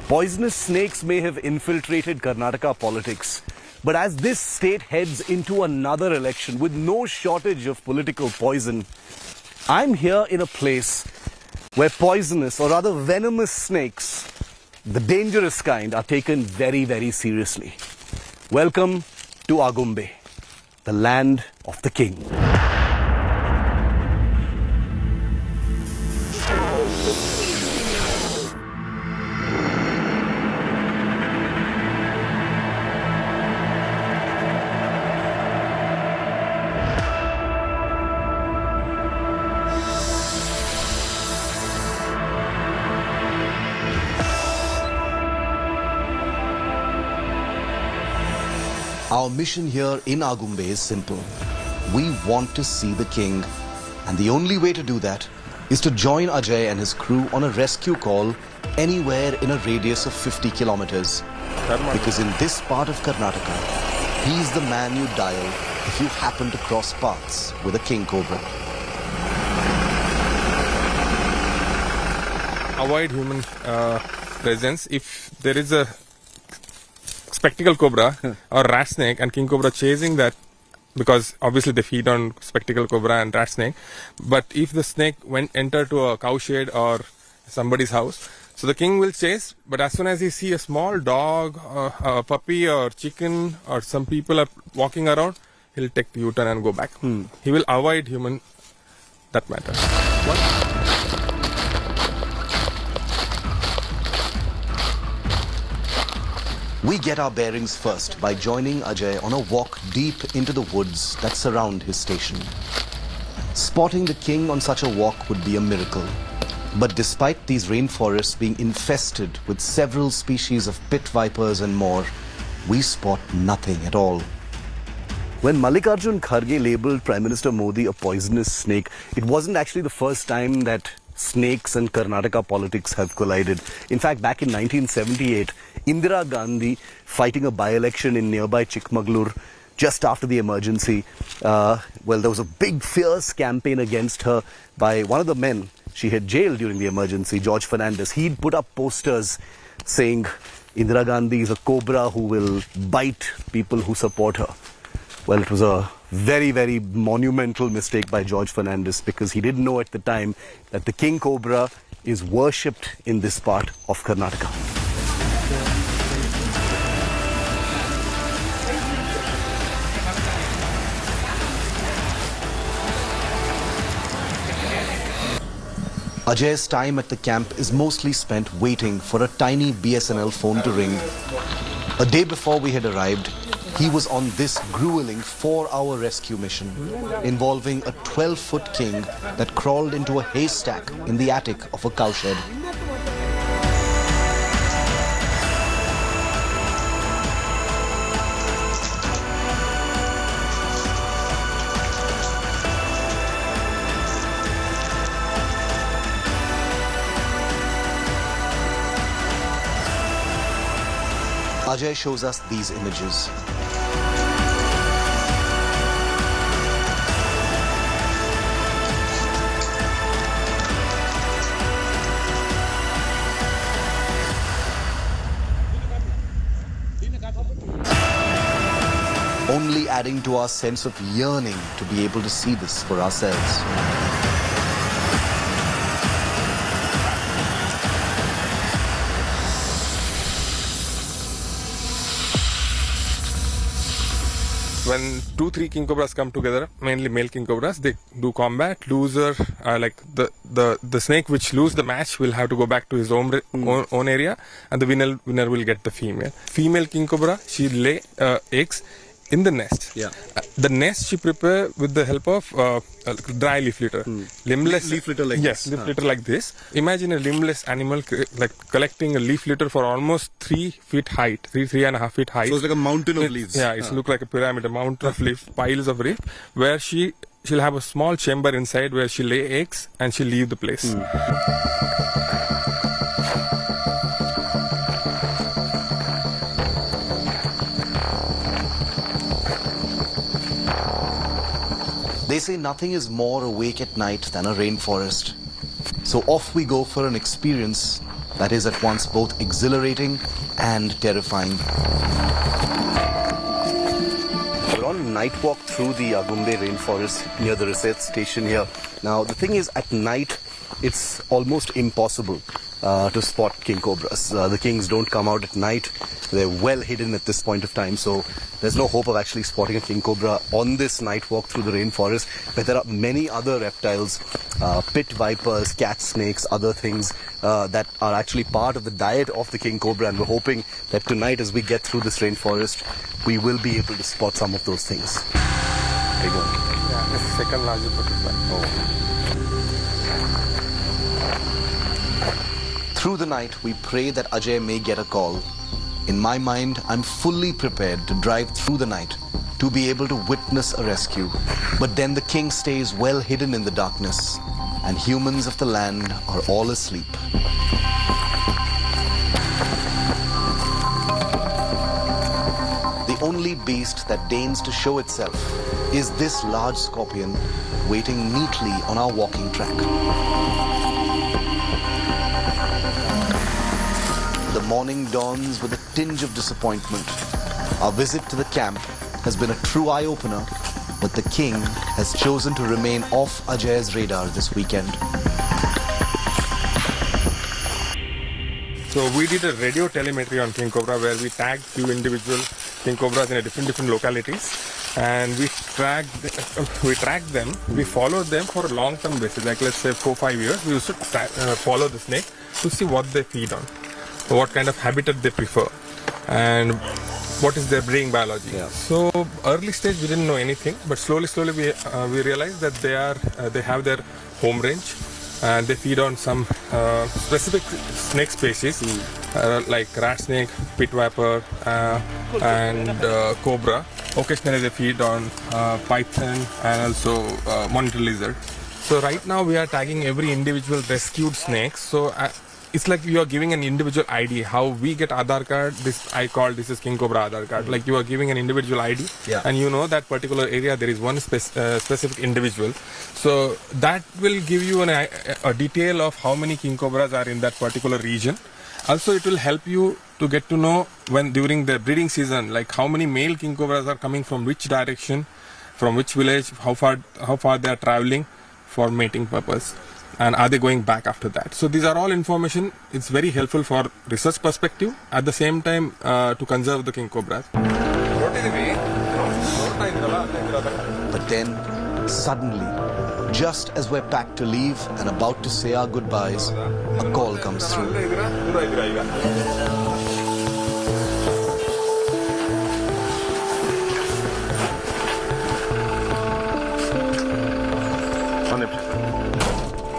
Speaker 1: Poisonous snakes may have infiltrated Karnataka politics, but as this state heads into another election with no shortage of political poison, I'm here in a place where poisonous, or rather venomous snakes, the dangerous kind, are taken very, very seriously. Welcome to Agumbe, the land of the king. Our mission here in Agumbe is simple. We want to see the king, and the only way to do that is to join Ajay and his crew on a rescue call anywhere in a radius of 50 kilometers. Because in this part of Karnataka, he's the man you dial if you happen to cross paths with a king cobra.
Speaker 21: avoid human presence. If there is a spectacle cobra or rat snake and king cobra chasing that, because obviously they feed on spectacle cobra and rat snake, but if the snake enter to a cow shed or somebody's house, so the king will chase, but as soon as he see a small dog or a puppy or chicken or some people are walking around, he'll take the U-turn and go back. He will avoid human, that matter.
Speaker 1: We get our bearings first by joining Ajay on a walk deep into the woods that surround his station. Spotting the king on such a walk would be a miracle. But despite these rainforests being infested with several species of pit vipers and more, we spot nothing at all. When Mallikarjun Kharge labelled Prime Minister Modi a poisonous snake, it wasn't actually the first time that snakes and Karnataka politics have collided. In fact, back in 1978, Indira Gandhi, fighting a by-election in nearby Chikmagalur just after the emergency, there was a big fierce campaign against her by one of the men she had jailed during the emergency, George Fernandez. He'd put up posters saying Indira Gandhi is a cobra who will bite people who support her. Well, it was a very, very monumental mistake by George Fernandez, because he didn't know at the time that the king cobra is worshipped in this part of Karnataka. Ajay's time at the camp is mostly spent waiting for a tiny BSNL phone to ring. A day before we had arrived, he was on this grueling 4-hour rescue mission involving a 12-foot king that crawled into a haystack in the attic of a cowshed. Ajay shows us these images. Only adding to our sense of yearning to be able to see this for ourselves.
Speaker 21: When 2-3 king cobras come together, mainly male king cobras, they do combat. Loser, like the snake which lose the match will have to go back to his own area, and the winner will get the female. Female king cobra, she lay eggs in the nest.
Speaker 1: Yeah.
Speaker 21: The nest she prepare with the help of dry leaf litter. Limbless
Speaker 1: leaf litter like
Speaker 21: yes,
Speaker 1: this.
Speaker 21: leaf litter like this. Imagine a limbless animal like collecting a leaf litter for almost 3 feet height, 3.5 feet height.
Speaker 1: So it's like a mountain of leaves.
Speaker 21: Yeah, it looks like a pyramid, a mountain of leaf, piles of leaf, where she'll have a small chamber inside where she'll lay eggs and she'll leave the place.
Speaker 1: They say nothing is more awake at night than a rainforest. So off we go for an experience that is at once both exhilarating and terrifying. We're on a night walk through the Agumbe rainforest near the research station here. Now the thing is, at night it's almost impossible to spot king cobras. The kings don't come out at night. They're well hidden at this point of time, so there's no hope of actually spotting a king cobra on this night walk through the rainforest. But there are many other reptiles, pit vipers, cat snakes, other things that are actually part of the diet of the king cobra, and we're hoping that tonight as we get through this rainforest, we will be able to spot some of those things. There you go.
Speaker 21: Yeah, it's the second largest butterfly.
Speaker 1: Through the night, we pray that Ajay may get a call. In my mind, I'm fully prepared to drive through the night to be able to witness a rescue. But then the king stays well hidden in the darkness, and humans of the land are all asleep. The only beast that deigns to show itself is this large scorpion waiting neatly on our walking track. morning dawns with a tinge of disappointment. Our visit to the camp has been a true eye-opener, but the king has chosen to remain off Ajay's radar this weekend.
Speaker 21: So we did a radio telemetry on king cobra where we tagged few individual king cobras in different localities, and we tracked them. We followed them for a long-term basis, like let's say 4-5 years. We used to follow the snake to see what they feed on, what kind of habitat they prefer, and what is their breeding biology. So early stage we didn't know anything, but slowly we realized that they have their home range. And they feed on some specific snake species like rat snake, pit viper, and cobra. Occasionally they feed on python and also monitor lizard. So right now we are tagging every individual rescued snake. So it's like you are giving an individual ID. How we get Aadhaar card, this is king cobra Aadhaar card. Like you are giving an individual ID, and you know that particular area there is one specific individual. So that will give you a detail of how many king cobras are in that particular region. Also, it will help you to get to know when during the breeding season, like how many male king cobras are coming from which direction, from which village, how far they are traveling for mating purpose. And are they going back after that? So these are all information. It's very helpful for research perspective. At the same time, to conserve the king cobras.
Speaker 1: But then, suddenly, just as we're packed to leave and about to say our goodbyes, a call comes through.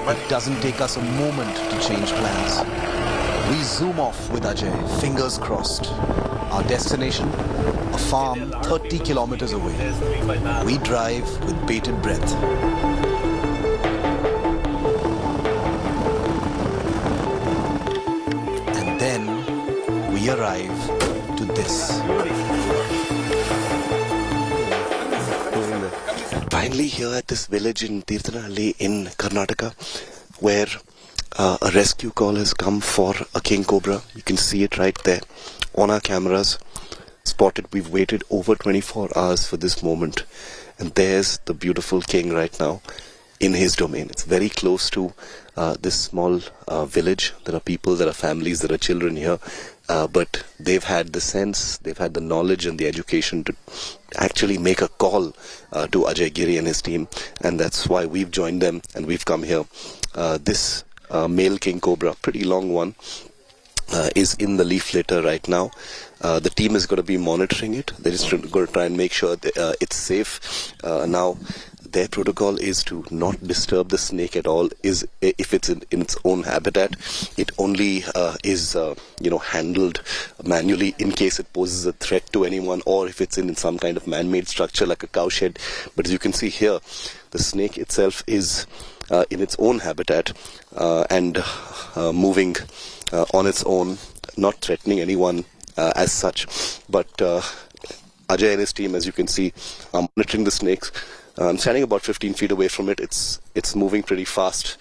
Speaker 1: It doesn't take us a moment to change plans. We zoom off with Ajay, fingers crossed. Our destination, a farm 30 kilometers away. We drive with bated breath. And then we arrive to this.
Speaker 6: Finally here at this village in Tirthanahalli in Karnataka, where a rescue call has come for a king cobra. You can see it right there on our cameras. Spotted. We've waited over 24 hours for this moment, and there's the beautiful king right now in his domain. It's very close to this small village. There are people, there are families, there are children here, but they've had the sense, they've had the knowledge and the education to actually make a call to Ajay Giri and his team, and that's why we've joined them and we've come here. This male king cobra, pretty long one, is in the leaf litter right now. The team is going to be monitoring it. They're just going to try and make sure that, it's safe. Now, their protocol is to not disturb the snake at all. If it's in its own habitat, it only is handled manually in case it poses a threat to anyone, or if it's in some kind of man-made structure like a cow shed. But as you can see here, the snake itself is in its own habitat and moving on its own, not threatening anyone as such. But Ajay and his team, as you can see, are monitoring the snakes. I'm standing about 15 feet away from it. It's moving pretty fast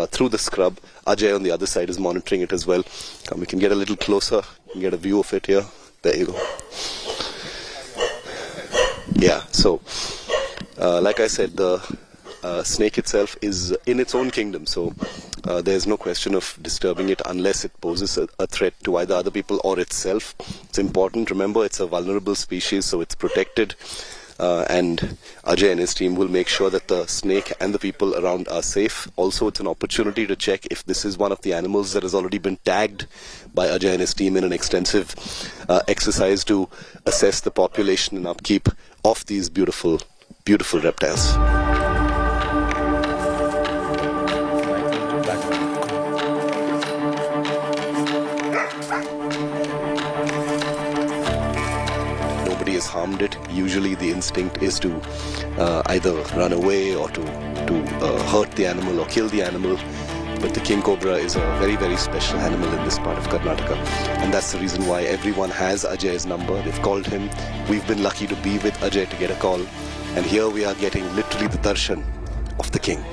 Speaker 6: through the scrub. Ajay on the other side is monitoring it as well. Come, we can get a little closer. You can get a view of it here. There you go. Yeah, so like I said, the snake itself is in its own kingdom, so there's no question of disturbing it unless it poses a threat to either other people or itself. It's important. Remember, it's a vulnerable species, so it's protected. And Ajay and his team will make sure that the snake and the people around are safe. Also, it's an opportunity to check if this is one of the animals that has already been tagged by Ajay and his team in an extensive exercise to assess the population and upkeep of these beautiful, beautiful reptiles. Has harmed it. Usually the instinct is to either run away or to hurt the animal or kill the animal, but the king cobra is a very, very special animal in this part of Karnataka, and that's the reason why everyone has Ajay's number. They've called him. We've been lucky to be with Ajay to get a call, and here we are getting literally the darshan of the king.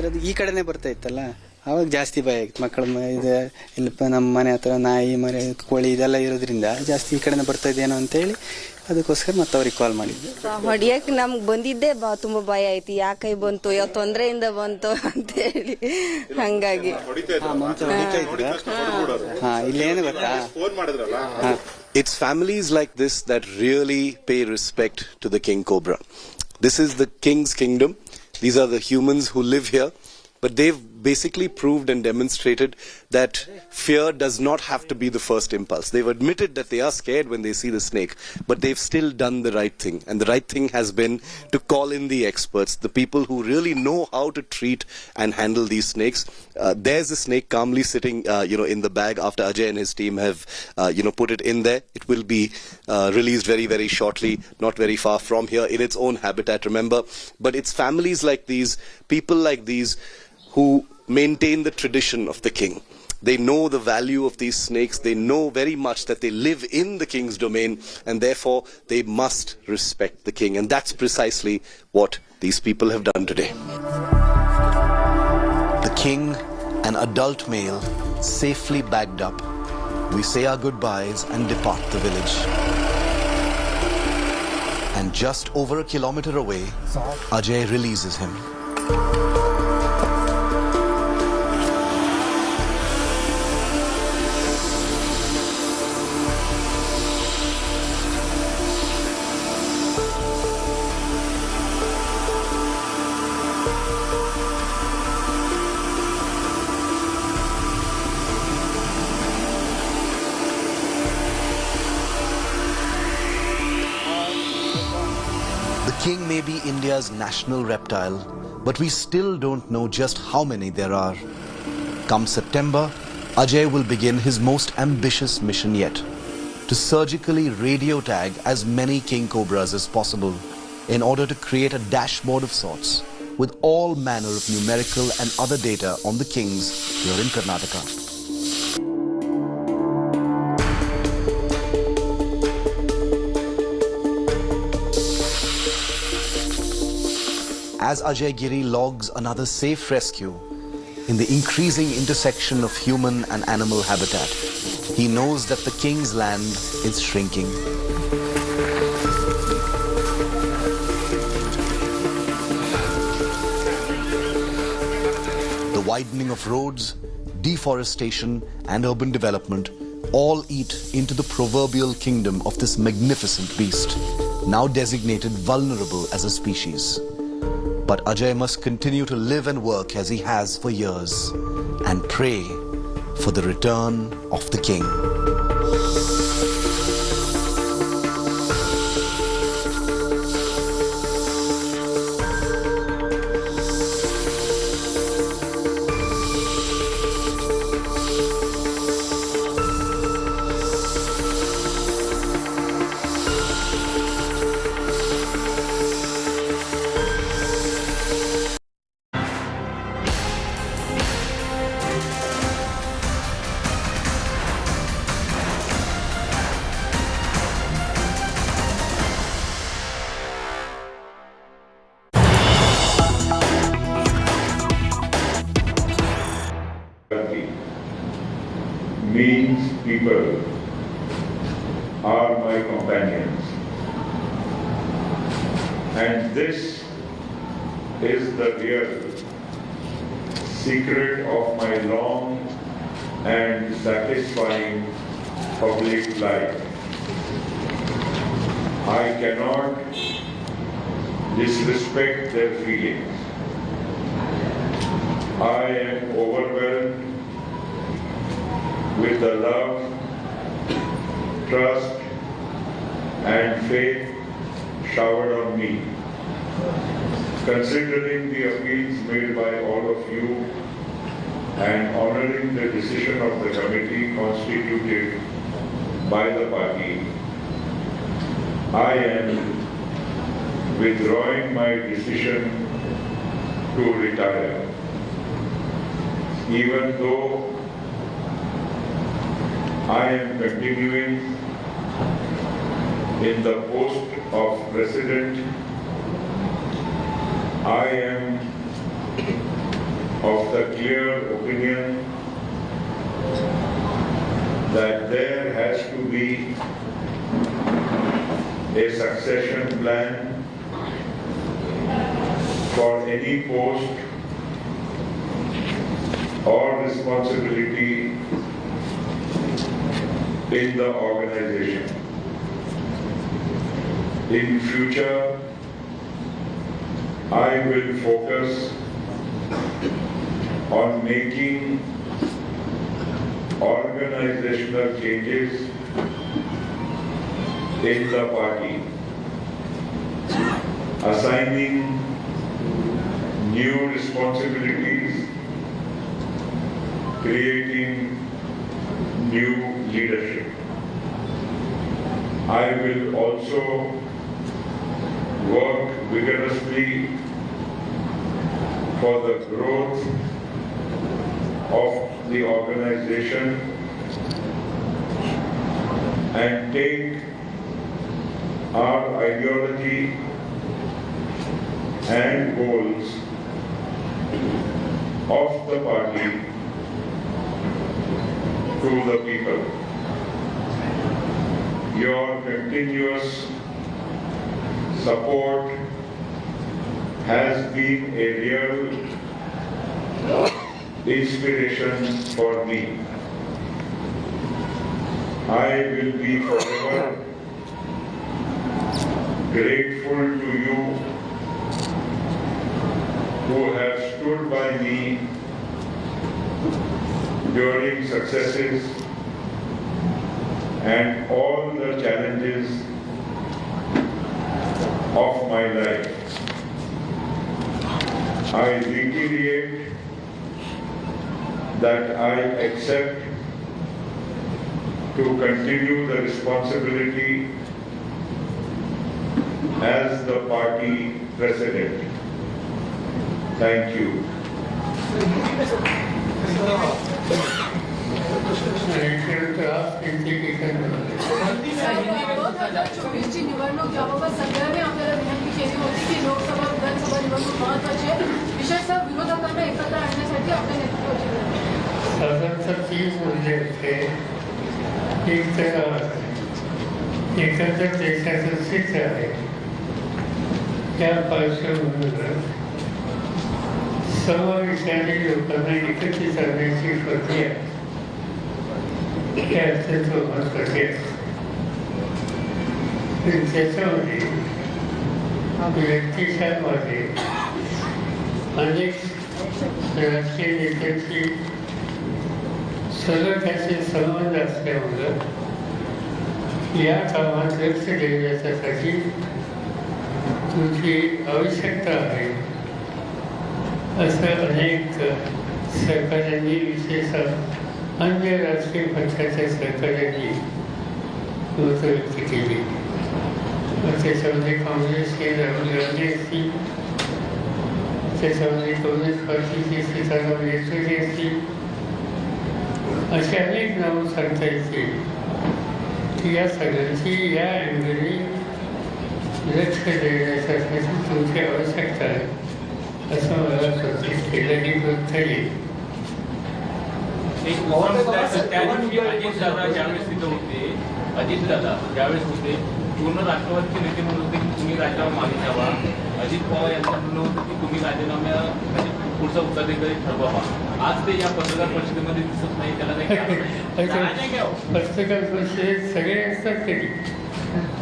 Speaker 7: ಅದು ಈ ಕಡೆನೇ ಬರ್ತಾ ಇತ್ತಲ್ಲ, ಅವಾಗ ಜಾಸ್ತಿ ಭಯ ಆಗಿತ್ತು. ಮಕ್ಕಳ ಇದೆ ಇಲ್ಲಪ್ಪ, ನಮ್ಮ ಮನೆ ಹತ್ರ ನಾಯಿ ಮರಿ ಕೋಳಿ ಇದೆಲ್ಲ ಇರೋದ್ರಿಂದ ಜಾಸ್ತಿ ಈ ಕಡೆನೇ ಬರ್ತಾ ಇದೇನೋ ಅಂತೇಳಿ ಅದಕ್ಕೋಸ್ಕರ ಮತ್ತೆ ಅವ್ರಿಗೆ ಕಾಲ್ ಮಾಡಿದ್ದೆ.
Speaker 22: ಹೊಡಿಯಕ್ಕೆ ನಮ್ಗೆ ಬಂದಿದ್ದೆ ತುಂಬಾ ಭಯ ಆಯ್ತು. ಯಾಕೆ ಬಂತು, ಯಾವ ತೊಂದರೆಯಿಂದ ಬಂತು ಅಂತ ಹೇಳಿ. ಹಂಗಾಗಿ
Speaker 7: ಇಲ್ಲೇನು ಗೊತ್ತಾ,
Speaker 6: it's families like this that really pay respect to the king cobra. This is the king's kingdom. These are the humans who live here, but they've basically proved and demonstrated that fear does not have to be the first impulse. They've admitted that they are scared when they see the snake, but they've still done the right thing. And the right thing has been to call in the experts, the people who really know how to treat and handle these snakes. There's a snake calmly sitting, in the bag after Ajay and his team have, put it in there. It will be released very, very shortly, not very far from here, in its own habitat, remember. But it's families like these, people like these, who maintain the tradition of the king. They know the value of these snakes. They know very much that they live in the king's domain, and therefore they must respect the king. And that's precisely what these people have done today. The king, an adult male, safely bagged up. We say our goodbyes and depart the village. And just over a kilometer away, Ajay releases him. The king may be India's national reptile, but we still don't know just how many there are. Come September, Ajay will begin his most ambitious mission yet, to surgically radio tag as many king cobras as possible in order to create a dashboard of sorts with all manner of numerical and other data on the kings here in Karnataka. As Ajay Giri logs another safe rescue in the increasing intersection of human and animal habitat, he knows that the king's land is shrinking. The widening of roads, deforestation and urban development all eat into the proverbial kingdom of this magnificent beast, now designated vulnerable as a species. But Ajay must continue to live and work as he has for years and pray for the return of the king.
Speaker 23: Means people are my companions, and this is the real secret of my long and satisfying public life. I cannot disrespect their feelings. I am overwhelmed with the love, trust and faith showered on me. Considering the appeals made by all of you and honoring the decision of the committee constituted by the party, I am withdrawing my decision to retire. Even though I am continuing in the post of president, I am of the clear opinion that there has to be a succession plan for any post or responsibility in the organization. In future, I will focus on making organizational changes in the party, assigning new responsibilities, creating new leadership. I will also work vigorously for the growth of the organization and take our ideology and goals of the party to the people. Your continuous support has been a real inspiration for me. I will be forever grateful to you who have stood by me during successes and all the challenges of my life. I reiterate that I accept to continue the responsibility as the party president. Thank you.
Speaker 8: निवडणूक याबाबत सगळ्यांनी आपल्याला विनंती केली होती की लोकसभा विधानसभा निवडणूक महत्वाची आहे, विशेषतः विरोधकांना एकत्र आणण्यासाठी आपल्या नेतृत्वाची
Speaker 9: साधारणतः 30 मुद्दे होते. एक तर एकत्र देशाचं चित्र आहे. त्या पार्श्वभूमीवर सर्व विचारी लोकांना एकत्रित आणण्याची प्रक्रिया हे अत्यंत महत्त्वाचे आहे. त्याच्यामध्ये व्यक्तीच्या मध्ये अनेक राजकीय नेत्यांची सलग असे संबंध असल्यामुळं या कामात लक्ष देण्यासाठी तुमची आवश्यकता आहे असं अनेक सरकारांनी, विशेषतः अन्य राजकीय पक्षाच्या सरकारांनी मत व्यक्त केली. त्याच्यामध्ये काँग्रेसचे राहुल गांधी असतील, त्याच्यामध्ये काँग्रेस पार्टीचे सीताराम येचुरी असतील, अशी अनेक नावं सांगता येतील की या सगळ्यांची या अँगलने लक्ष देण्यासाठी तुमची आवश्यकता आहे असं मला सूचित केल्याने बोलता येईल.
Speaker 10: एक अजित दादा ज्यावेळेस तिथं होते, अजित दादा ज्यावेळेस होते पूर्ण राष्ट्रवादीचे नेते म्हणत होते की तुम्ही राजीनामा मागे घ्यावा. अजित पवार यांचं म्हणणं होतं की तुम्ही राजीनामा पुढचा उत्तराधिकारी ठरवा. आज ते या पत्रकार परिषदेमध्ये दिसत नाही, त्याला
Speaker 9: पत्रकार परिषदेत सगळे असतात तरी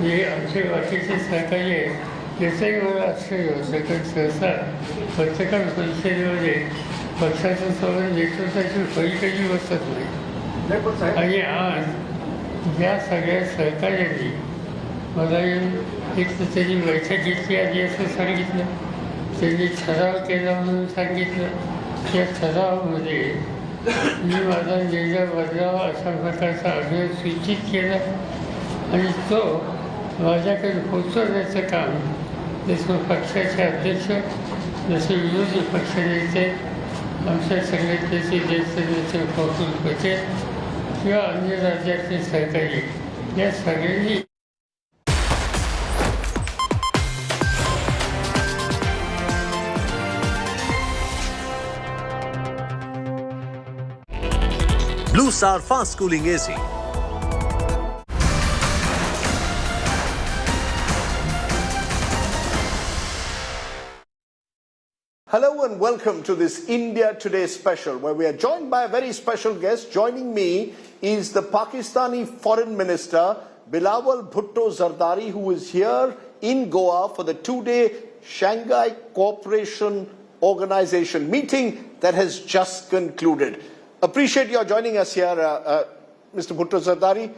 Speaker 9: हे आमचे बाकीचे सहकारी आहेत त्याचाही मला आश्चर्य होतं. कारण सहसा पत्रकार परिषदेमध्ये पक्षाचं सगळं नेतृत्वाची पलीकडली बसत नाही. आणि आज या सगळ्या सहकार्यांनी मला एक त्याची बैठक घेतली आधी असं सांगितलं. त्यांनी ठराव केला म्हणून सांगितलं. त्या ठरावामध्ये मी माझा निर्णय बदलावा अशा प्रकारचा आग्रह सूचित केला आणि तो माझ्याकडे पोचवण्याचं काम जसं पक्षाचे अध्यक्ष, जसे विरोधी पक्षनेते, आमच्या संघटनेचे ज्येष्ठ नेते प्रफुल्ल पटेल किंवा अन्य राज्यातले सहकारी या सगळ्यांनी
Speaker 4: 2-star fast cooling AC.
Speaker 11: Hello and welcome to this India Today special, where we are joined by a very special guest. Joining me is the Pakistani Foreign Minister Bilawal Bhutto Zardari, who is here in Goa for the 2-day Shanghai Cooperation Organization meeting that has just concluded. Appreciate your joining us here, Mr. Bhutto Zardari.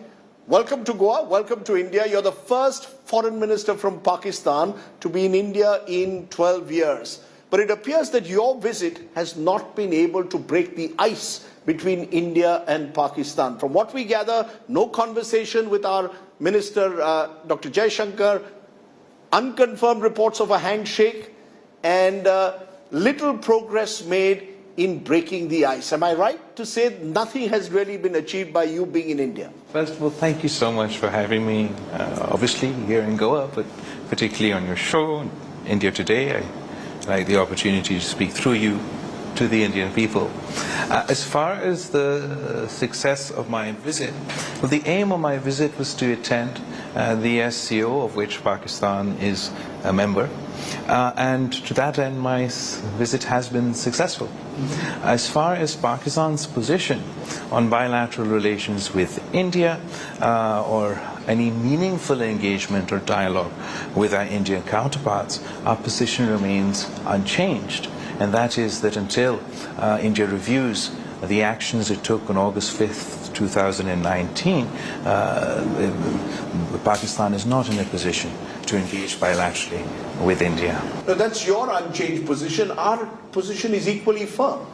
Speaker 11: Welcome to Goa, welcome to India. You're the first foreign minister from Pakistan to be in India in 12 years. But it appears that your visit has not been able to break the ice between India and Pakistan. From what we gather, no conversation with our Minister Dr. Jaishankar, unconfirmed reports of a handshake, and little progress made in breaking the ice. Am I right to say nothing has really been achieved by you being in India?
Speaker 14: First of all, thank you so much for having me, obviously here in Goa, but particularly on your show, India Today. I like the opportunity to speak through you to the Indian people. As far as the success of my visit, well, the aim of my visit was to attend the SCO, of which Pakistan is a member, and to that end my visit has been successful. As far as Pakistan's position on bilateral relations with India or any meaningful engagement or dialogue with our Indian counterparts, our position remains unchanged. And that is that until India reviews the actions it took on August 5th, 2019, Pakistan is not in a position to engage bilaterally with India.
Speaker 11: No, that's your unchanged position. Our position is equally firm.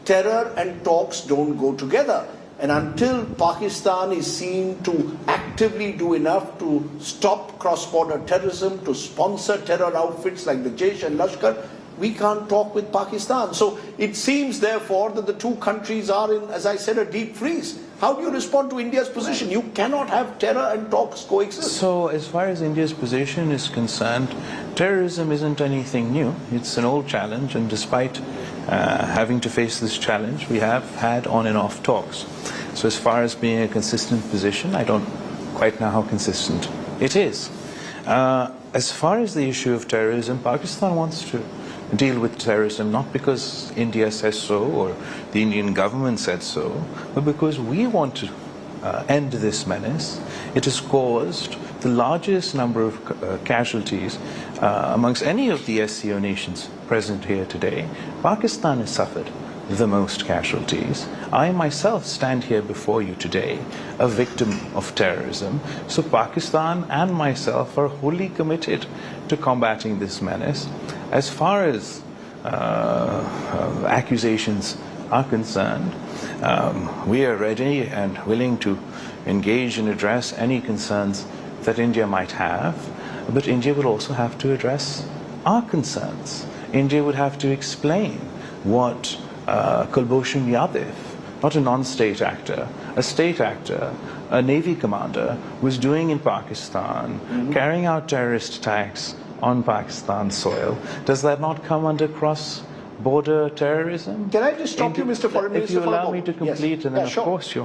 Speaker 11: Terror and talks don't go together. And until Pakistan is seen to actively do enough to stop cross-border terrorism, to sponsor terror outfits like the Jaish and Lashkar, we can't talk with Pakistan. So it seems, therefore, that the two countries are in, as I said, a deep freeze. How do you respond to India's position? You cannot have terror and talks coexist.
Speaker 14: So as far as India's position is concerned, terrorism isn't anything new. It's an old challenge, and despite having to face this challenge, we have had on and off talks. So as far as being a consistent position, I don't quite know how consistent it is. As far as the issue of terrorism, Pakistan wants to deal with terrorism not because India says so or the Indian government said so, but because we want to end this menace. It has caused the largest number of casualties amongst any of the SCO nations present here today. Pakistan has suffered the most casualties. I myself stand here before you today, a victim of terrorism. So Pakistan and myself are wholly committed to combating this menace. As far as accusations are concerned, we are ready and willing to engage and address any concerns that India might have, but India will also have to address our concerns. India would have to explain what Kulbhushan Yadav, not a non-state actor, a state actor, a Navy commander, was doing in Pakistan, carrying out terrorist attacks on Pakistan's soil. Does that not come under cross-border terrorism?
Speaker 11: Can I just stop you, Mr. Foreign Minister,
Speaker 14: if you allow me to complete, and then of course you